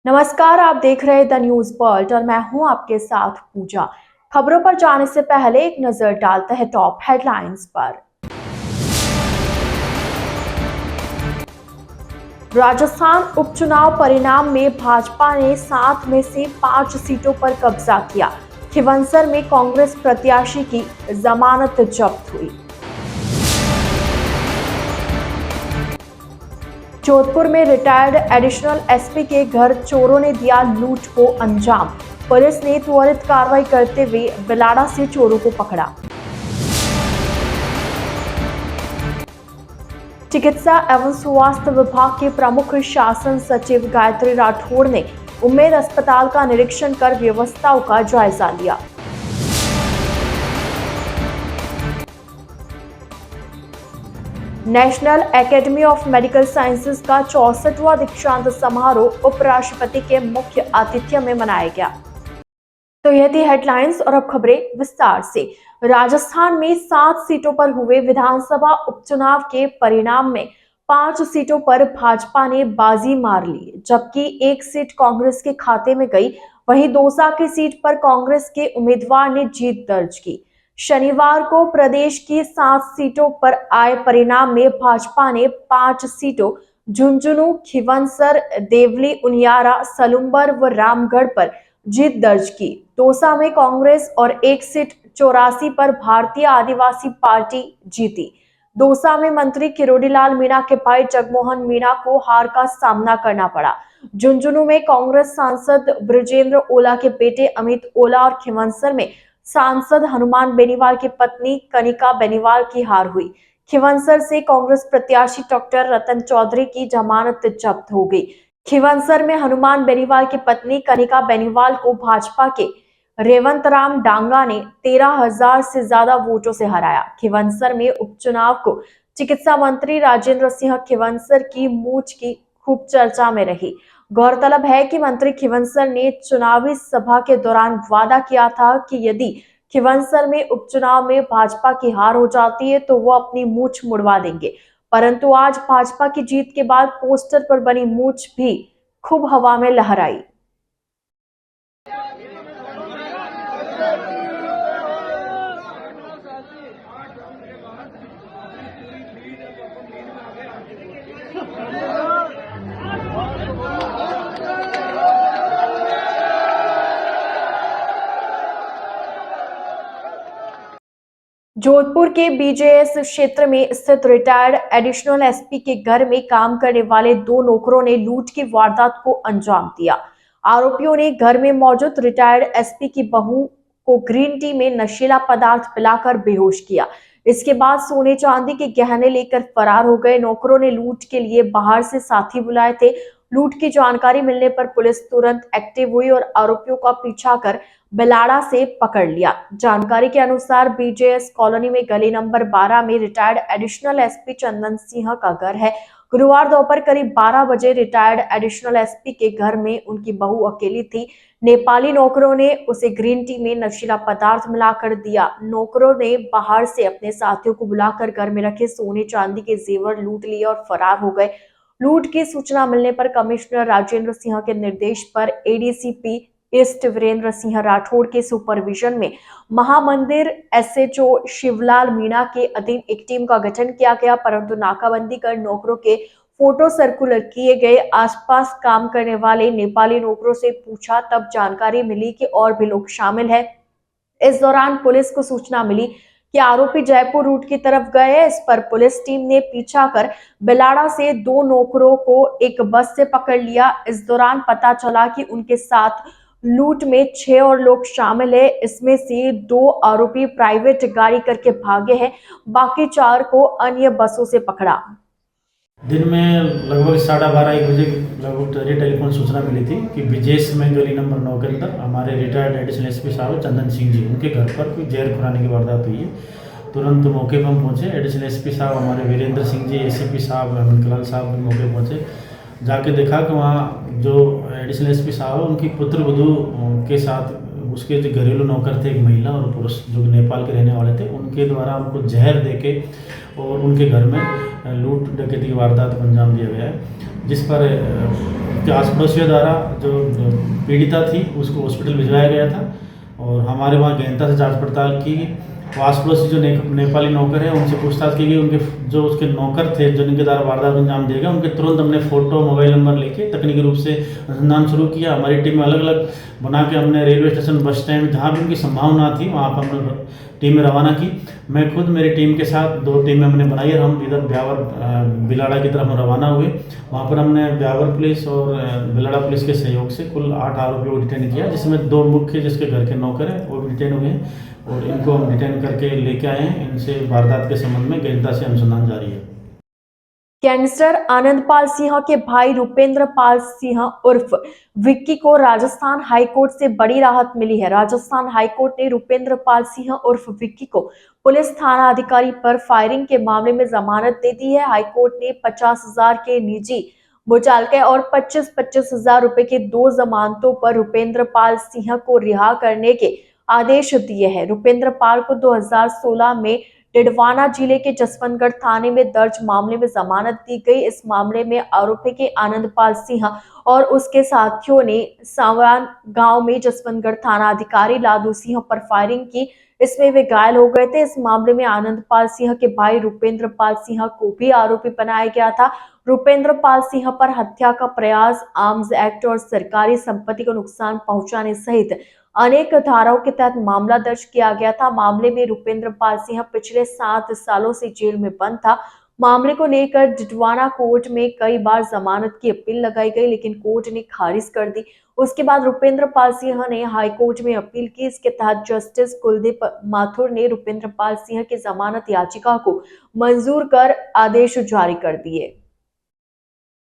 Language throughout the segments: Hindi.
नमस्कार, आप देख रहे हैं द न्यूज वर्ल्ड और मैं हूं आपके साथ पूजा। खबरों पर जाने से पहले एक नजर डालते हैं टॉप हेडलाइंस पर। राजस्थान उपचुनाव परिणाम में भाजपा ने 7 में से 5 सीटों पर कब्जा किया। खिवंसर में कांग्रेस प्रत्याशी की जमानत जब्त हुई। जोधपुर में रिटायर्ड एडिशनल एसपी के घर चोरों ने दिया लूट को अंजाम। पुलिस ने त्वरित कार्रवाई करते हुए बिलाड़ा से चोरों को पकड़ा। चिकित्सा एवं स्वास्थ्य विभाग के प्रमुख शासन सचिव गायत्री राठौड़ ने उम्मेद अस्पताल का निरीक्षण कर व्यवस्थाओं का जायजा लिया। National academy of medical sciences का 64वां दीक्षांत समारोह उपराष्ट्रपति के मुख्य आतिथ्य में मनाया गया। तो यह थी हेडलाइंस और अब खबरें विस्तार से। राजस्थान में 7 सीटों पर हुए विधानसभा उपचुनाव के परिणाम में 5 सीटों पर भाजपा ने बाजी मार ली, जबकि एक सीट कांग्रेस के खाते में गई। वहीं दौसा की सीट पर कांग्रेस के उम्मीदवार ने जीत दर्ज की। शनिवार को प्रदेश की 7 सीटों पर आए परिणाम में भाजपा ने 5 सीटों झुंझुनू, खिवंसर, देवली, उनियारा, सलुम्बर व रामगढ़ पर जीत दर्ज की। दौसा में कांग्रेस और एक सीट 84 पर भारतीय आदिवासी पार्टी जीती। दौसा में मंत्री किरोड़ीलाल मीणा के भाई जगमोहन मीणा को हार का सामना करना पड़ा। झुंझुनू में कांग्रेस सांसद ब्रजेंद्र ओला के बेटे अमित ओला और खिवंसर में सांसद हनुमान बेनीवाल की पत्नी कनिका बेनीवाल की हार हुई। खिवंसर से कांग्रेस प्रत्याशी डॉक्टर रतन चौधरी की जमानत जब्त हो गई। खिवंसर में हनुमान बेनीवाल की पत्नी कनिका बेनीवाल को भाजपा के रेवंत राम डांगा ने 13,000 से ज्यादा वोटों से हराया। खिवंसर में उपचुनाव को चिकित्सा मंत्री राजेंद्र सिंह खिवंसर की मूंछ की खूब चर्चा में रही। गौरतलब है कि मंत्री खिवंसर ने चुनावी सभा के दौरान वादा किया था कि यदि खिवंसर में उपचुनाव में भाजपा की हार हो जाती है तो वो अपनी मूंछ मुड़वा देंगे। परंतु आज भाजपा की जीत के बाद पोस्टर पर बनी मूंछ भी खूब हवा में लहराई। जोधपुर के बीजेएस क्षेत्र में स्थित रिटायर्ड एडिशनल एसपी के घर में काम करने वाले 2 नौकरों ने लूट की वारदात को अंजाम दिया। आरोपियों ने घर में मौजूद रिटायर्ड एसपी की बहू को ग्रीन टी में नशीला पदार्थ पिलाकर बेहोश किया। इसके बाद सोने चांदी के गहने लेकर फरार हो गए। नौकरों ने लूट के लिए बाहर से साथी बुलाए थे। लूट की जानकारी मिलने पर पुलिस तुरंत एक्टिव हुई और आरोपियों का पीछा कर बिलाड़ा से पकड़ लिया। जानकारी के अनुसार बीजेएस कॉलोनी में गली नंबर 12 में retired additional SP Chandan Singh का घर है। गुरुवार दोपहर करीब 12 बजे रिटायर्ड एडिशनल एसपी के घर में उनकी बहू अकेली थी। नेपाली नौकरों ने उसे ग्रीन टी में नशीला पदार्थ मिलाकर दिया। नौकरों ने बाहर से अपने साथियों को बुलाकर घर में रखे सोने चांदी के जेवर लूट लिए और फरार हो गए। लूट की सूचना मिलने पर कमिश्नर राजेंद्र सिंह के निर्देश पर एडीसीपी ईस्ट वीरेंद्र सिंह राठौड़ के सुपरविजन में महामंदिर एसएचओ शिवलाल मीणा के अधीन एक टीम का गठन किया गया, परंतु नाकाबंदी कर नौकरों के फोटो सर्कुलर किए गए। आसपास काम करने वाले नेपाली नौकरों से पूछा तब जानकारी मिली कि और भी लोग शामिल हैं। इस दौरान पुलिस को सूचना मिली कि आरोपी जयपुर रूट की तरफ गए हैं। इस पर पुलिस टीम ने पीछा कर बिलाड़ा से 2 नौकरों को एक बस से पकड़ लिया। इस दौरान पता चला कि उनके साथ लूट में 6 और लोग शामिल हैं। इसमें से 2 आरोपी प्राइवेट गाड़ी करके भागे हैं, बाकी 4 को अन्य बसों से पकड़ा। दिन में लगभग 12:30-1 बजे लगभग टेलीफोन सूचना मिली थी कि विजेश में गली नंबर 9 के अंदर हमारे रिटायर्ड एडिशनल एसपी साहब चंदन सिंह जी, उनके घर पर कोई जहर खुराने की वारदात हुई है। तुरंत मौके पर हम पहुँचे। एडिशनल एसपी साहब हमारे वीरेंद्र सिंह जी, एसीपी साहब हेमंत साहब भी मौके पहुँचे। जाके देखा कि वहाँ जो एडिशनल एसपी साहब उनकी पुत्र वधू के साथ उसके जो घरेलू नौकर थे, एक महिला और पुरुष जो नेपाल के रहने वाले थे, उनके द्वारा उनको जहर देके और उनके घर में लूट डकैती की वारदात को अंजाम दिया गया है, जिस पर आस पड़ोसियों द्वारा जो पीड़िता थी उसको हॉस्पिटल भिजवाया गया था और हमारे वहाँ गहनता से जांच पड़ताल की। आस पड़ोसी जो नेपाली नौकर हैं उनसे पूछताछ की गई। उनके जो उसके नौकर थे जो जिनके द्वारा वारदात को अंजाम दिया गया, उनके तुरंत हमने फ़ोटो, मोबाइल नंबर लेके तकनीकी रूप से अनुसंधान शुरू किया। हमारी टीम में अलग अलग बना के हमने रेलवे स्टेशन, बस स्टैंड, जहाँ भी उनकी संभावना थी वहाँ पर हमने टीमें रवाना की। मैं खुद मेरी टीम के साथ 2 टीमें हमने बनाई और हम इधर ब्यावर बिलाड़ा की तरफ हम रवाना हुए। वहाँ पर हमने ब्यावर पुलिस और बिलाड़ा पुलिस के सहयोग से कुल 8 आरोपियों को डिटेन किया, जिसमें 2 मुख्य जिसके घर के नौकर हैं वो भी डिटेन हुए हैं और इनको हम डिटेन करके लेके आए हैं। इनसे वारदात के संबंध में गहनता से अनुसंधान जारी है। गैंगस्टर आनंदपाल सिंह के भाई रुपेंद्र पाल सिंह उर्फ विक्की को राजस्थान हाईकोर्ट से बड़ी राहत मिली है। राजस्थान हाईकोर्ट ने रुपेंद्र पाल सिंह उर्फ विक्की को पुलिस थाना अधिकारी पर फायरिंग के मामले में जमानत दे दी है। हाईकोर्ट ने 50,000 के निजी मुचालके और 25-25 हजार रुपए के 2 जमानतों पर रुपेंद्र पाल सिंह को रिहा करने के आदेश दिए हैं। रुपेंद्र पाल को 2016 में डिडवाना जिले के जसवंतगढ़ थाने में दर्ज मामले में जमानत दी गई। इस मामले में आरोपी के आनंदपाल सिंह और उसके साथियों ने सावान गांव में जसवंतगढ़ थाना अधिकारी लादू सिंह पर फायरिंग की। इसमें वे घायल हो गए थे। इस मामले में आनंदपाल सिंह के भाई रुपेंद्र पाल सिंह को भी आरोपी बनाया गया था। रुपेंद्र पाल सिंह पर हत्या का प्रयास, आर्म्स एक्ट और सरकारी संपत्ति को नुकसान पहुंचाने सहित अनेक धाराओं के तहत मामला दर्ज किया गया था। मामले में रुपेंद्र पाल सिंह पिछले 7 सालों से जेल में बंद था। मामले को लेकर डिडवाना कोर्ट में कई बार जमानत की अपील लगाई गई, लेकिन कोर्ट ने खारिज कर दी। उसके बाद रुपेंद्र पाल सिंह ने हाई कोर्ट में अपील की। इसके तहत जस्टिस कुलदीप माथुर ने रुपेंद्र पाल सिंह की जमानत याचिका को मंजूर कर आदेश जारी कर दिए।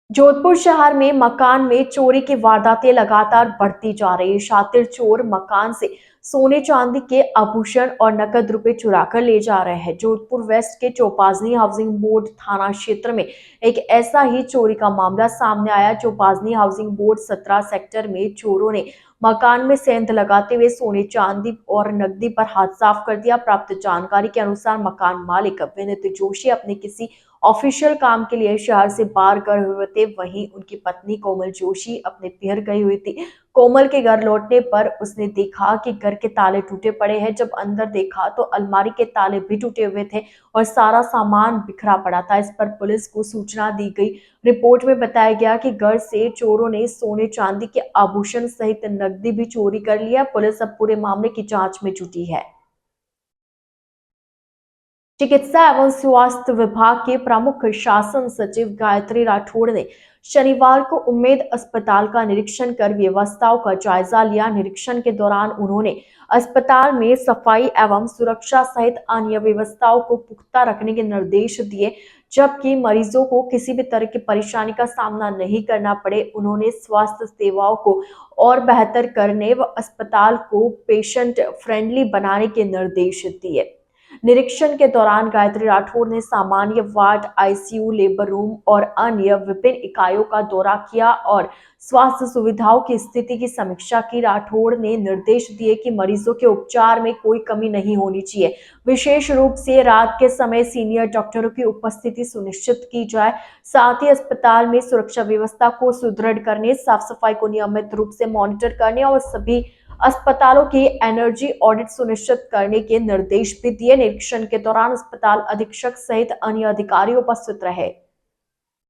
जोधपुर शहर में मकान में चोरी की वारदातें लगातार बढ़ती जा रही है। शातिर चोर मकान से सोने चांदी के आभूषण और नकद रुपए चुराकर ले जा रहे हैं। जोधपुर वेस्ट के चौपाजनी हाउसिंग बोर्ड थाना क्षेत्र में एक ऐसा ही चोरी का मामला सामने आया। चौपाजनी हाउसिंग बोर्ड 17 सेक्टर में चोरों ने मकान में सेंध लगाते हुए सोने चांदी और नकदी पर हाथ साफ कर दिया। प्राप्त जानकारी के अनुसार मकान मालिक विनीत जोशी अपने किसी ऑफिशियल काम के लिए शहर से बाहर गए हुए थे। वहीं उनकी पत्नी कोमल जोशी अपने पियर गई हुई थी। कोमल के घर लौटने पर उसने देखा कि घर के ताले टूटे पड़े हैं। जब अंदर देखा तो अलमारी के ताले भी टूटे हुए थे और सारा सामान बिखरा पड़ा था। इस पर पुलिस को सूचना दी गई। रिपोर्ट में बताया गया कि घर से चोरों ने सोने चांदी के आभूषण सहित नकदी भी चोरी कर लिया। पुलिस अब पूरे मामले की जांच में जुटी है। चिकित्सा एवं स्वास्थ्य विभाग के प्रमुख शासन सचिव गायत्री राठौड़ ने शनिवार को उम्मेद अस्पताल का निरीक्षण कर व्यवस्थाओं का जायजा लिया। निरीक्षण के दौरान उन्होंने अस्पताल में सफाई एवं सुरक्षा सहित अन्य व्यवस्थाओं को पुख्ता रखने के निर्देश दिए, जबकि मरीजों को किसी भी तरह की परेशानी का सामना नहीं करना पड़े। उन्होंने स्वास्थ्य सेवाओं को और बेहतर करने व अस्पताल को पेशेंट फ्रेंडली बनाने के निर्देश दिए। निरीक्षण के दौरान गायत्री राठौड़ ने सामान्य वार्ड, आईसीयू, लेबर रूम और अन्य विभिन्न इकाइयों का दौरा किया और स्वास्थ्य सुविधाओं की स्थिति की समीक्षा की। राठौड़ ने निर्देश दिए कि मरीजों के उपचार में कोई कमी नहीं होनी चाहिए। विशेष रूप से रात के समय सीनियर डॉक्टरों की उपस्थिति सुनिश्चित की जाए। साथ ही अस्पताल में सुरक्षा व्यवस्था को सुदृढ़ करने, साफ सफाई को नियमित रूप से मॉनिटर करने और सभी अस्पतालों की एनर्जी ऑडिट सुनिश्चित करने के निर्देश भी दिए। निरीक्षण के दौरान अस्पताल अधीक्षक सहित अन्य अधिकारी उपस्थित रहे।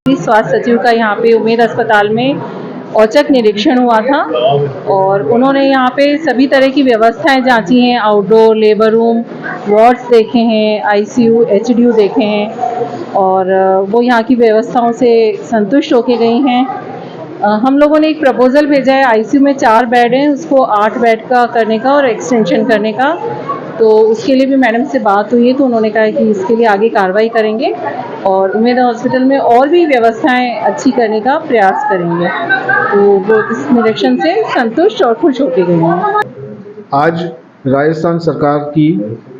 स्वास्थ्य सचिव का यहाँ पे उम्मेद अस्पताल में औचक निरीक्षण हुआ था और उन्होंने यहाँ पे सभी तरह की व्यवस्थाएं जांची हैं। आउटडोर, लेबर रूम, वार्ड्स देखे हैं, आईसीयू, एचडीयू देखे हैं और वो यहाँ की व्यवस्थाओं से संतुष्ट होके गई हैं। हम लोगों ने एक प्रपोजल भेजा है। आईसीयू में 4 बेड हैं, उसको 8 बेड का करने का और एक्सटेंशन करने का, तो उसके लिए भी मैडम से बात हुई है, तो उन्होंने कहा कि इसके लिए आगे कार्रवाई करेंगे और उम्मीद हॉस्पिटल में और भी व्यवस्थाएं अच्छी करने का प्रयास करेंगे। तो वो इस निरीक्षण से संतुष्ट और खुश होकर गए हैं। आज राजस्थान सरकार की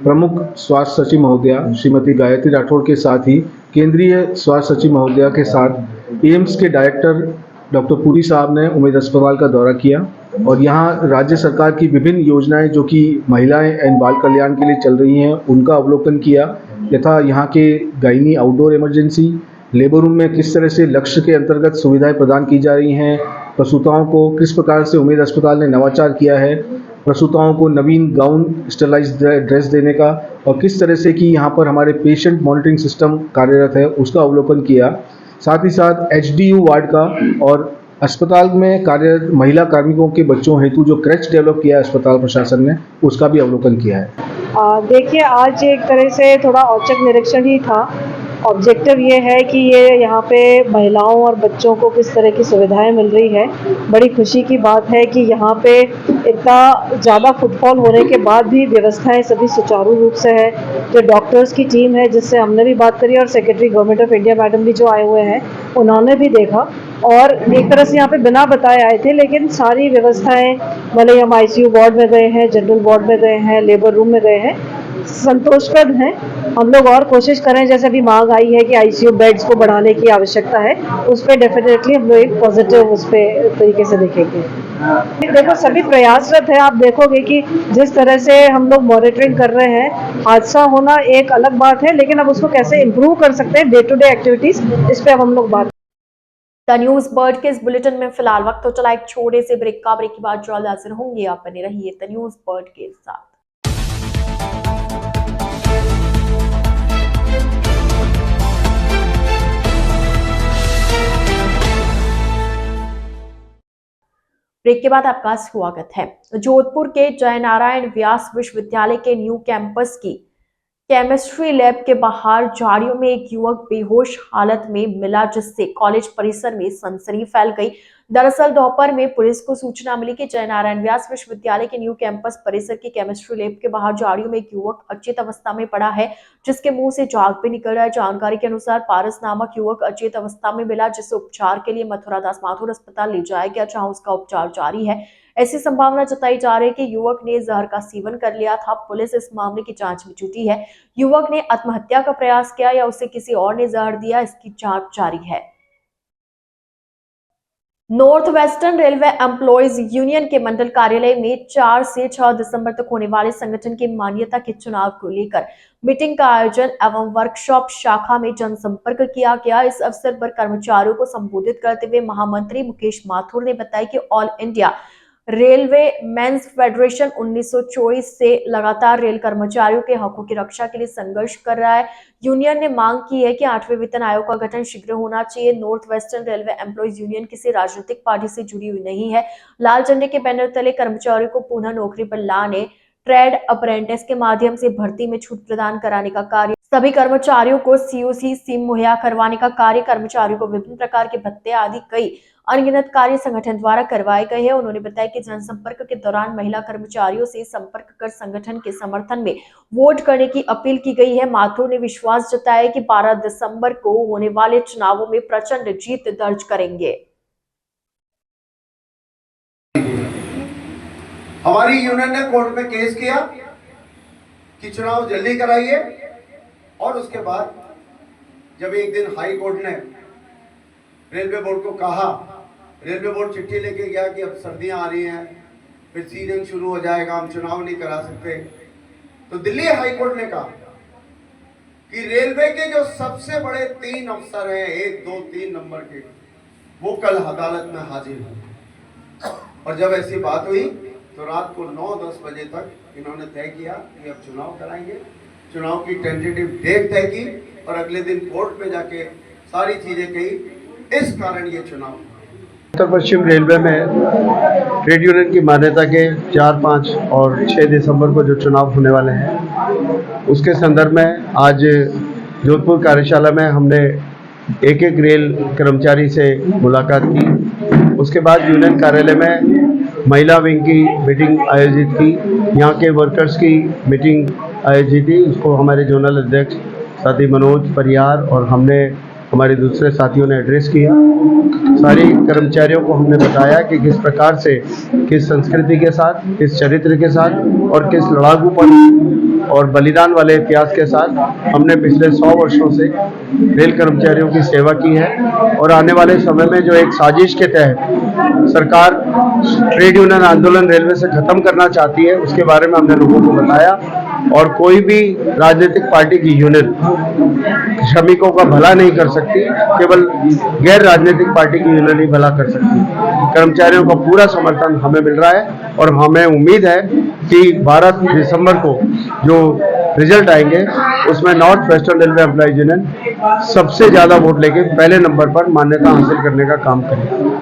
प्रमुख स्वास्थ्य सचिव महोदया श्रीमती गायत्री राठौड़ के साथ ही केंद्रीय स्वास्थ्य सचिव महोदया के साथ एम्स के डायरेक्टर डॉक्टर पुरी साहब ने उम्मेद अस्पताल का दौरा किया और यहाँ राज्य सरकार की विभिन्न योजनाएं जो कि महिलाएं एवं बाल कल्याण के लिए चल रही हैं उनका अवलोकन किया तथा यहाँ के gynae outdoor emergency labour room में किस तरह से लक्ष्य के अंतर्गत सुविधाएं प्रदान की जा रही हैं, प्रसूताओं को किस प्रकार से उमेद अस्पताल ने नवाचार किया है, प्रसूताओं को नवीन गाउन स्टरलाइज ड्रेस देने का और किस तरह से कि यहाँ पर हमारे पेशेंट मॉनिटरिंग सिस्टम कार्यरत है उसका अवलोकन किया। साथ ही साथ HDU वार्ड का और अस्पताल में कार्यरत महिला कार्मिकों के बच्चों हेतु जो क्रैच डेवलप किया है अस्पताल प्रशासन ने उसका भी अवलोकन किया है। देखिए, आज एक तरह से थोड़ा औचक निरीक्षण ही था। ऑब्जेक्टिव ये है कि ये यहाँ पे महिलाओं और बच्चों को किस तरह की सुविधाएं मिल रही है। बड़ी खुशी की बात है कि यहाँ पे इतना ज़्यादा फुटफॉल होने के बाद भी व्यवस्थाएं सभी सुचारू रूप से है। जो डॉक्टर्स की टीम है जिससे हमने भी बात करी और secretary government of India madam भी जो आए हुए हैं उन्होंने भी देखा और एक तरह से यहाँ पे बिना बताए आए थे, लेकिन सारी व्यवस्थाएं भले हम ICU वार्ड में गए हैं, जनरल वार्ड में गए हैं, लेबर रूम में गए हैं, संतोषप्रद हैं। हम लोग और कोशिश करें, जैसे अभी मांग आई है कि ICU बेड्स को बढ़ाने की आवश्यकता है, उस पर डेफिनेटली हम लोग एक पॉजिटिव उस पर तरीके से देखेंगे। देखो, सभी प्रयासरत है। आप देखोगे कि जिस तरह से हम लोग मॉनिटरिंग कर रहे हैं, हादसा होना एक अलग बात है, लेकिन अब उसको कैसे इम्प्रूव कर सकते हैं डे टू डे एक्टिविटीज, इस पर अब हम लोग बात। द न्यूज बर्ड के इस बुलेटिन में फिलहाल वक्त तो चला एक छोटे से ब्रेक का। ब्रेक के बाद जल्द हाजिर होंगे। आप बने रहिए द न्यूज बर्ड के साथ। ब्रेक के बाद आपका स्वागत है। जोधपुर के जयनारायण व्यास विश्वविद्यालय के न्यू कैंपस की केमिस्ट्री लैब के बाहर झाड़ियों में एक युवक बेहोश हालत में मिला, जिससे कॉलेज परिसर में सनसनी फैल गई। दरअसल दोपहर में पुलिस को सूचना मिली कि जयनारायण व्यास विश्वविद्यालय के न्यू कैंपस परिसर की केमिस्ट्री लैब के बाहर झाड़ियों में एक युवक अचेत अवस्था में पड़ा है, जिसके मुंह से झाग भी निकल रहा है। जानकारी के अनुसार पारस नामक युवक अचेत अवस्था में मिला, जिसे उपचार के लिए मथुरा दास माथुर अस्पताल ले जाया गया, जहां उसका उपचार जारी है। ऐसी संभावना जताई जा रही है कि युवक ने जहर का सेवन कर लिया था। पुलिस इस मामले की जांच में जुटी है। युवक ने आत्महत्या का प्रयास किया या उसे किसी और ने जहर दिया, इसकी जांच जारी है। North western railway employees union के मंडल कार्यालय में 4 से 6 दिसंबर तक होने वाले संगठन की मान्यता के चुनाव को लेकर मीटिंग का आयोजन एवं वर्कशॉप शाखा में जनसंपर्क किया गया। इस अवसर पर कर्मचारियों को संबोधित करते हुए महामंत्री मुकेश माथुर ने बताया कि all India railway men's federation 1924 से लगातार रेल कर्मचारियों के हकों की रक्षा के लिए संघर्ष कर रहा है। यूनियन ने मांग की है कि 8वें वेतन आयोग का गठन शीघ्र होना चाहिए। North western railway employees union किसी राजनीतिक पार्टी से जुड़ी हुई नहीं है। लाल झंडे के बैनर तले कर्मचारियों को पुनः नौकरी पर लाने, ट्रेड अप्रेंटिस के माध्यम से भर्ती में छूट प्रदान कराने का कार्य, सभी कर्मचारियों को COC सिम मुहैया करवाने का कार्य, कर्मचारियों को विभिन्न प्रकार के भत्ते आदि कई अनगिनत कार्य संगठन द्वारा करवाए गए हैं। उन्होंने बताया कि जनसंपर्क के दौरान महिला कर्मचारियों से संपर्क कर संगठन के समर्थन में वोट करने की अपील की गई है। माथुर ने विश्वास जताया कि 12 दिसंबर को होने वाले चुनावों में प्रचंड जीत दर्ज करेंगे। हमारी यूनियन ने कोर्ट में केस किया कि चुनाव जल्दी कराइए, और उसके बाद जब एक दिन हाई कोर्ट ने रेलवे बोर्ड को कहा, रेलवे बोर्ड चिट्ठी लेके गया कि अब सर्दियां आ रही हैं, फिर सीजन शुरू हो जाएगा, हम चुनाव नहीं करा सकते, तो दिल्ली हाई कोर्ट ने कहा कि रेलवे के जो सबसे बड़े 3 अफसर हैं, 1, 2, 3 नंबर के, वो कल अदालत में हाजिर हों। और जब ऐसी बात हुई तो रात को 9-10 बजे तक इन्होंने तय किया कि अब चुनाव कराएंगे। चुनाव की टेंटेटिव डेट तय की और अगले दिन कोर्ट में जाके सारी चीजें कही। इस कारण ये चुनाव उत्तर पश्चिम रेलवे में ट्रेड यूनियन की मान्यता के 4, 5 और 6 दिसंबर को जो चुनाव होने वाले हैं, उसके संदर्भ में आज जोधपुर कार्यशाला में हमने एक रेल कर्मचारी से मुलाकात की। उसके बाद यूनियन कार्यालय में महिला विंग की मीटिंग आयोजित की, यहाँ के वर्कर्स की मीटिंग आयोजित थी। उसको हमारे जोनल अध्यक्ष साथी मनोज परियार और हमने हमारे दूसरे साथियों ने एड्रेस किया। सारी कर्मचारियों को हमने बताया कि किस प्रकार से, किस संस्कृति के साथ, किस चरित्र के साथ और किस लड़ाकूपन और बलिदान वाले इतिहास के साथ हमने पिछले 100 वर्षों से रेल कर्मचारियों की सेवा की है। और आने वाले समय में जो एक साजिश के तहत सरकार ट्रेड यूनियन आंदोलन रेलवे से खत्म करना चाहती है, उसके बारे में हमने लोगों को बताया। और कोई भी राजनीतिक पार्टी की यूनियन श्रमिकों का भला नहीं कर सकती, केवल गैर राजनीतिक पार्टी की यूनियन ही भला कर सकती है। कर्मचारियों का पूरा समर्थन हमें मिल रहा है और हमें उम्मीद है कि 12 दिसंबर को जो रिजल्ट आएंगे उसमें north western railway employees union सबसे ज़्यादा वोट लेके पहले नंबर पर मान्यता हासिल करने का काम करेगी।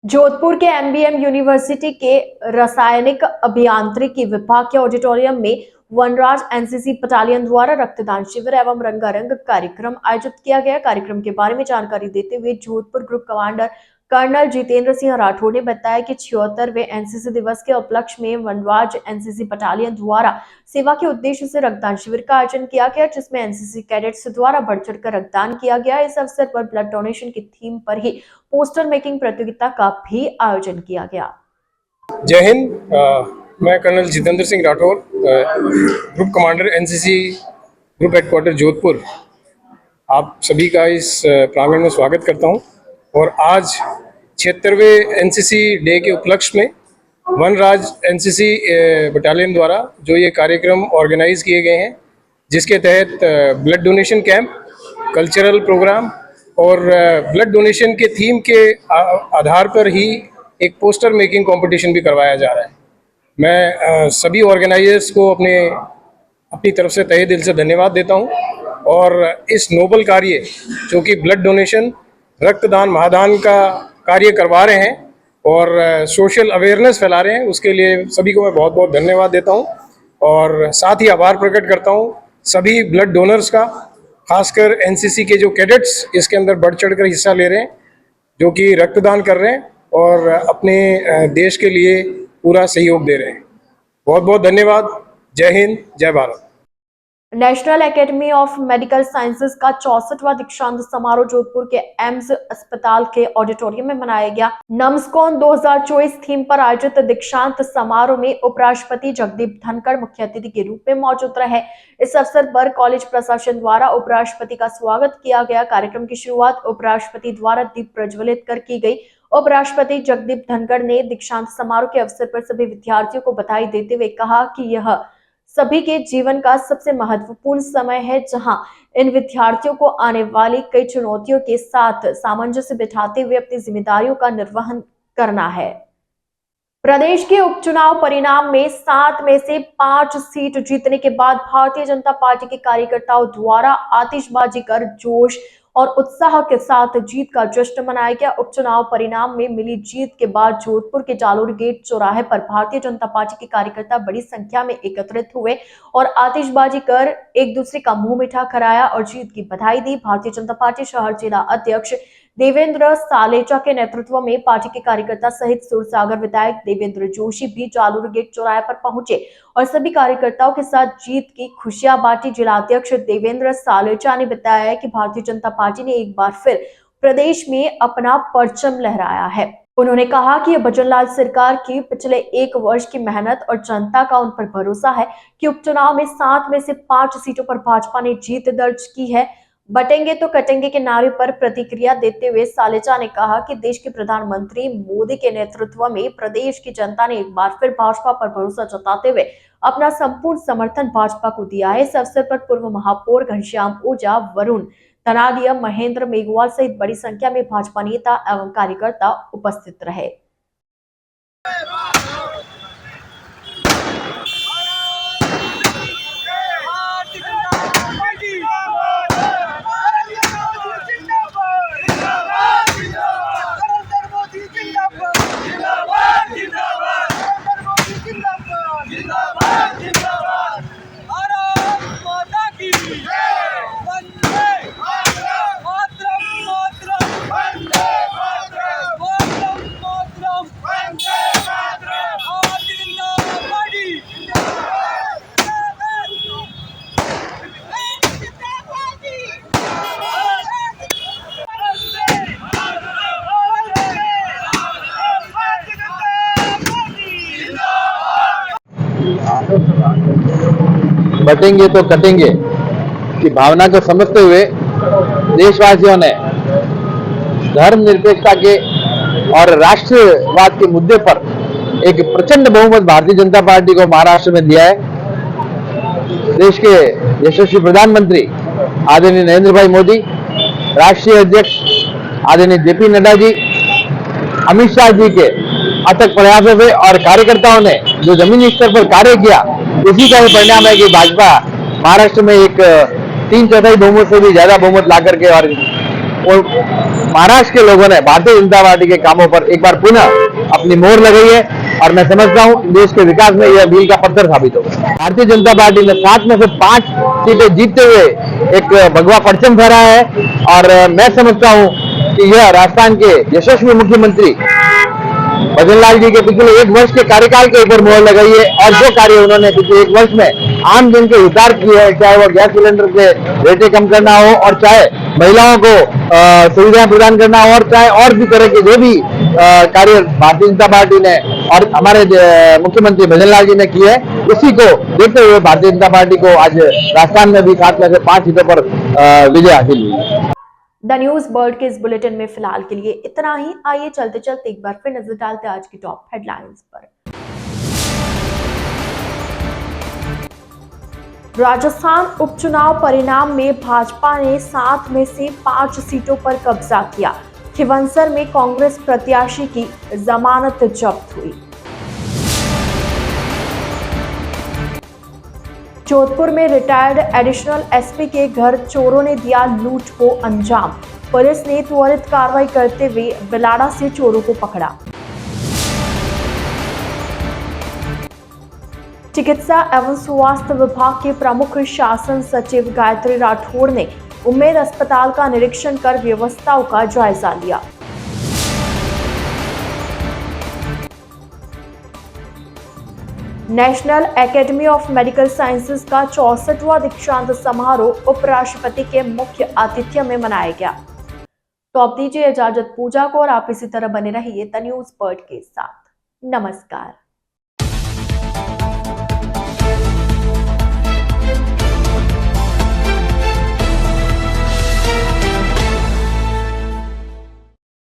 जोधपुर के एमबीएम यूनिवर्सिटी के रासायनिक अभियांत्रिकी विभाग के ऑडिटोरियम में वनराज एनसीसी बटालियन द्वारा रक्तदान शिविर एवं रंगारंग कार्यक्रम आयोजित किया गया। कार्यक्रम के बारे में जानकारी देते हुए Jodhpur group commander colonel Jitendra Singh Rathore ने बताया कि 76वें एनसीसी दिवस के उपलक्ष्य में वनराज एनसीसी बटालियन द्वारा सेवा के उद्देश्य से रक्तदान शिविर का आयोजन किया गया, जिसमें एनसीसी कैडेट्स द्वारा बढ़ चढ़कर रक्तदान किया गया। इस अवसर पर ब्लड डोनेशन की थीम पर ही पोस्टर मेकिंग प्रतियोगिता का भी आयोजन किया गया। जय हिंद। मैं colonel Jitendra Singh Rathore, group commander NCC group headquarter Jodhpur, आप सभी का इस प्रांगण में स्वागत करता हूं। और आज 76वें एनसीसी डे के उपलक्ष्य में वनराज एनसीसी बटालियन द्वारा जो ये कार्यक्रम ऑर्गेनाइज किए गए हैं, जिसके तहत blood donation camp, cultural programme और ब्लड डोनेशन के थीम के आधार पर ही एक पोस्टर मेकिंग कंपटीशन भी करवाया जा रहा है। मैं सभी ऑर्गेनाइजर्स को अपनी तरफ से तहे दिल से धन्यवाद देता हूं। और इस नोबल कार्य जो कि ब्लड डोनेशन, रक्तदान, महादान का कार्य करवा रहे हैं और सोशल अवेयरनेस फैला रहे हैं, उसके लिए सभी को मैं बहुत बहुत धन्यवाद देता हूं। और साथ ही आभार प्रकट करता हूं सभी ब्लड डोनर्स का, खासकर एनसीसी के जो कैडेट्स इसके अंदर बढ़ चढ़कर हिस्सा ले रहे हैं, जो कि रक्तदान कर रहे हैं और अपने देश के लिए पूरा सहयोग दे रहे हैं। बहुत बहुत धन्यवाद। जय हिंद, जय Bharat. National academy of medical sciences का 64वां दीक्षांत समारोह जोधपुर के एम्स अस्पताल के ऑडिटोरियम में मनाया गया। नमस्कॉन 2024 थीम पर आयोजित दीक्षांत समारोह में उपराष्ट्रपति जगदीप धनखड़ मुख्य अतिथि के रूप में मौजूद रहे। इस अवसर पर कॉलेज प्रशासन द्वारा उपराष्ट्रपति का स्वागत किया गया। कार्यक्रम की शुरुआत उपराष्ट्रपति द्वारा दीप प्रज्वलित कर की गई। उपराष्ट्रपति जगदीप धनखड़ ने दीक्षांत समारोह के अवसर पर सभी विद्यार्थियों को बधाई देते हुए कहा कि यह सभी के जीवन का सबसे महत्वपूर्ण समय है, जहां इन विद्यार्थियों को आने वाली कई चुनौतियों के साथ सामंजस्य बिठाते हुए अपनी जिम्मेदारियों का निर्वहन करना है। प्रदेश के उपचुनाव परिणाम में 7 में से 5 सीट जीतने के बाद भारतीय जनता पार्टी के कार्यकर्ताओं द्वारा आतिशबाजी कर जोश और उत्साह के साथ जीत का जश्न मनाया गया। उपचुनाव परिणाम में मिली जीत के बाद जोधपुर के जालोर गेट चौराहे पर भारतीय जनता पार्टी के कार्यकर्ता बड़ी संख्या में एकत्रित हुए और आतिशबाजी कर एक दूसरे का मुंह मीठा कराया और जीत की बधाई दी। भारतीय जनता पार्टी शहर जिला अध्यक्ष देवेंद्र सालेचा के नेतृत्व में पार्टी के कार्यकर्ता सहित सूरसागर विधायक देवेंद्र जोशी भी जालोर गेट चौराहे पर पहुंचे और सभी कार्यकर्ताओं के साथ जीत की खुशियां बांटी। जिलाध्यक्ष देवेंद्र सालेचा ने बताया कि भारतीय जनता पार्टी ने एक बार फिर प्रदेश में अपना परचम लहराया है। उन्होंने कहा कि भजनलाल सरकार की पिछले 1 वर्ष की मेहनत और जनता का उन पर भरोसा है कि उपचुनाव में 7 में से 5 सीटों पर भाजपा ने जीत दर्ज की है। बटेंगे तो कटेंगे के नारे पर प्रतिक्रिया देते हुए सालेचा ने कहा कि देश के प्रधानमंत्री मोदी के नेतृत्व में प्रदेश की जनता ने एक बार फिर भाजपा पर भरोसा जताते हुए अपना संपूर्ण समर्थन भाजपा को दिया है। इस अवसर पर पूर्व महापौर घनश्याम ओझा, वरुण धनादिया, महेंद्र मेघवाल सहित बड़ी संख्या में भाजपा नेता एवं कार्यकर्ता उपस्थित रहे। बटेंगे तो कटेंगे की भावना को समझते हुए देशवासियों ने धर्मनिरपेक्षता के और राष्ट्रवाद के मुद्दे पर एक प्रचंड बहुमत भारतीय जनता पार्टी को महाराष्ट्र में दिया है। देश के यशस्वी प्रधानमंत्री आदरणीय नरेंद्र भाई मोदी, राष्ट्रीय अध्यक्ष आदरणीय जेपी नड्डा जी, अमित शाह जी के अथक प्रयासों से और कार्यकर्ताओं ने जो जमीनी स्तर पर कार्य किया, उसी का ये परिणाम है कि भाजपा महाराष्ट्र में एक 3/4 बहुमत से भी ज्यादा बहुमत ला करके और महाराष्ट्र के लोगों ने भारतीय जनता पार्टी के कामों पर एक बार पुनः अपनी मोहर लगाई है और मैं समझता हूं देश के विकास में यह मील का पत्थर साबित होगा। भारतीय जनता पार्टी ने 7 में से 5 सीटें जीतते हुए एक भगवा परचम फहराया है और मैं समझता हूं कि यह राजस्थान के यशस्वी मुख्यमंत्री भजन लाल जी के पिछले 1 वर्ष के कार्यकाल के ऊपर मोहर लगाई है और जो कार्य उन्होंने पिछले 1 वर्ष में आम जन के हितार्थ किए हैं, चाहे वो गैस सिलेंडर के रेटें कम करना हो और चाहे महिलाओं को सुविधाएं प्रदान करना हो और चाहे और भी तरह के जो भी कार्य भारतीय जनता पार्टी ने और हमारे मुख्यमंत्री भजन लाल जी ने किए हैं, उसी को देखते हुए भारतीय जनता पार्टी को आज राजस्थान में भी 7 में से 5 सीटों पर विजय हासिल हुई। द न्यूज बर्ड के इस बुलेटिन में फिलहाल के लिए इतना ही। आइए चलते चलते एक बार फिर नजर डालते आज की टॉप हेडलाइंस पर। राजस्थान उपचुनाव परिणाम में भाजपा ने 7 में से 5 सीटों पर कब्जा किया। खिवंसर में कांग्रेस प्रत्याशी की जमानत जब्त हुई। जोधपुर में रिटायर्ड एडिशनल एसपी के घर चोरों ने दिया लूट को अंजाम। पुलिस ने त्वरित कार्रवाई करते हुए बिलाड़ा से चोरों को पकड़ा। चिकित्सा एवं स्वास्थ्य विभाग के प्रमुख शासन सचिव गायत्री राठौड़ ने उम्मेद अस्पताल का निरीक्षण कर व्यवस्थाओं का जायजा लिया। National academy of medical sciences का 64वां दीक्षांत समारोह उपराष्ट्रपति के मुख्य आतिथ्य में मनाया गया। तो अब दीजिए इजाजत पूजा को और आप इसी तरह बने रहिए द न्यूज बर्ड के साथ। नमस्कार।